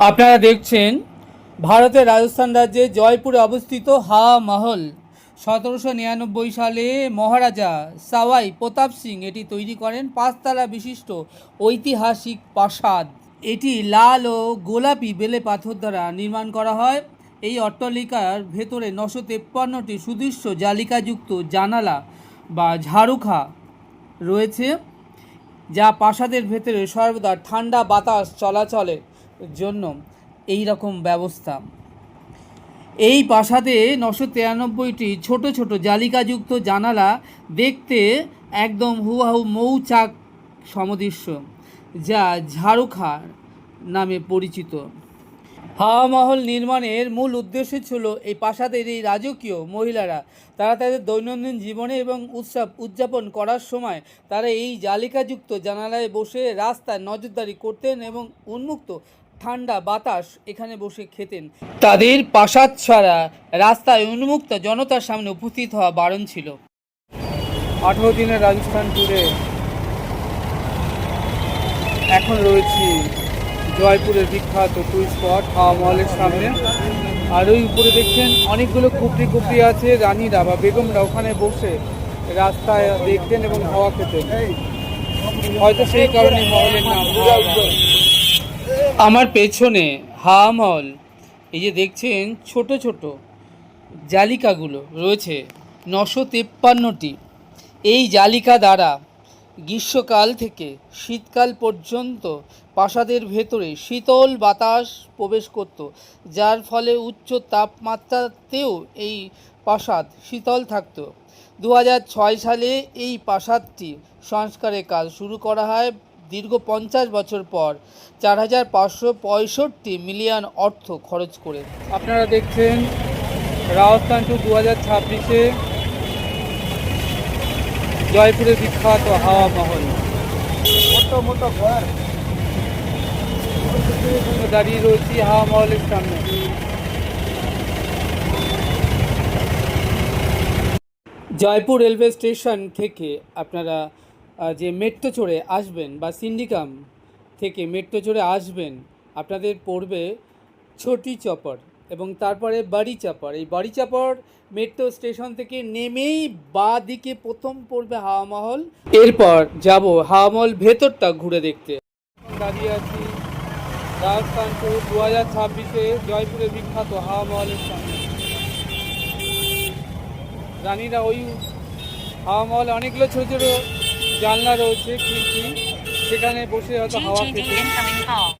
আপনারা দেখছেন ভারতের রাজস্থান রাজ্যে জয়পুরে অবস্থিত হাওয়া মহল। 1799 সালে মহারাজা সাওয়াই প্রতাপ সিং এটি তৈরি করেন। 5 তলা বিশিষ্ট ঐতিহাসিক প্রাসাদ। এটি লাল ও গোলাপি বেলে পাথর দ্বারা নির্মাণ করা হয়। এই অট্টালিকার ভেতরে 953টি সুদৃশ্য জালিকাযুক্ত জানালা বা ঝাড়ুখা রয়েছে, যা প্রাসাদের ভেতরে সর্বদা ঠান্ডা বাতাস চলাচলের জন্য এই রকম ব্যবস্থা। এই প্রাসাদে 993টি ছোট ছোট জালিকাযুক্ত জানালা, দেখতে একদম হুবহু মৌচাক সমদৃশ্য, যা ঝাড়ুখা নামে পরিচিত। হাওয়া মহল নির্মাণের মূল উদ্দেশ্য ছিল এই প্রাসাদের এই রাজকীয় মহিলারা তারা তাদের দৈনন্দিন জীবনে এবং উৎসব উদযাপন করার সময় তারা এই জালিকাযুক্ত জানালায় বসে রাস্তায় নজরদারি করতেন এবং উন্মুক্ত ঠান্ডা বাতাস এখানে বসে খেতেন। তাদের প্রাসাদ ছাড়া রাস্তায় উন্মুক্ত জনতার সামনে উপস্থিত হওয়া বারণ ছিল। 18 দিনের রাজস্থান ট্যুরে এখন রয়েছি জয়পুরের বিখ্যাত টুরিস্ট স্পট হাওয়া মহলের সামনে। আর ওই উপরে দেখছেন অনেকগুলো কুপড়ি কুপড়ি আছে, রানীরা বা বেগমরা ওখানে বসে রাস্তায় দেখতেন এবং হাওয়া খেতেন। হয়তো সেই কারণে মহলের নাম হাওয়া মহল। আমার পেছনে হাওয়া মহল, এই যে দেখছেন ছোট ছোট জালিকাগুলো রয়েছে 953টি। এই জালিকা দ্বারা গ্রীষ্মকাল থেকে শীতকাল পর্যন্ত প্রাসাদের ভেতরে শীতল বাতাস প্রবেশ করত, যার ফলে উচ্চ তাপমাত্রাতেও এই প্রাসাদ শীতল থাকত। 2006 সালে এই প্রাসাদটি সংস্কারের কাজ শুরু করা হয়। দীর্ঘ 50 বছর পর 4565 মিলিয়ন অর্থ খরচ করে। আপনারা দেখছেন রাজস্থান ট্যুর 2026-এ জয়পুরের বিখ্যাত হাওয়া মহল। দাঁড়িয়ে রয়েছি হাওয়া মহলের সামনে। জয়পুর রেলওয়ে স্টেশন থেকে আপনারা যে মেট্রো চড়ে আসবেন বা সিন্ডিকাম থেকে মেট্রো চড়ে আসবেন, আপনাদের পড়বে ছোটি চপর এবং তারপরে বাড়ি চাপর। এই বাড়ি চাপর মেট্রো স্টেশন থেকে নেমেই বাঁ দিকে প্রথম পড়বে হাওয়া মহল। এরপর যাব হাওয়া মহল ভেতরটা ঘুরে দেখতে। দাঁড়িয়ে আছি রাজস্থান ট্যুর 2026-এ জয়পুরের বিখ্যাত হাওয়া মহলের সামনে। রানীরা ওই হাওয়া মহলে অনেকগুলো ছোটো ছোটো জানলা রয়েছে, খিড়কি, সেখানে বসে হয়তো হাওয়া খেতে।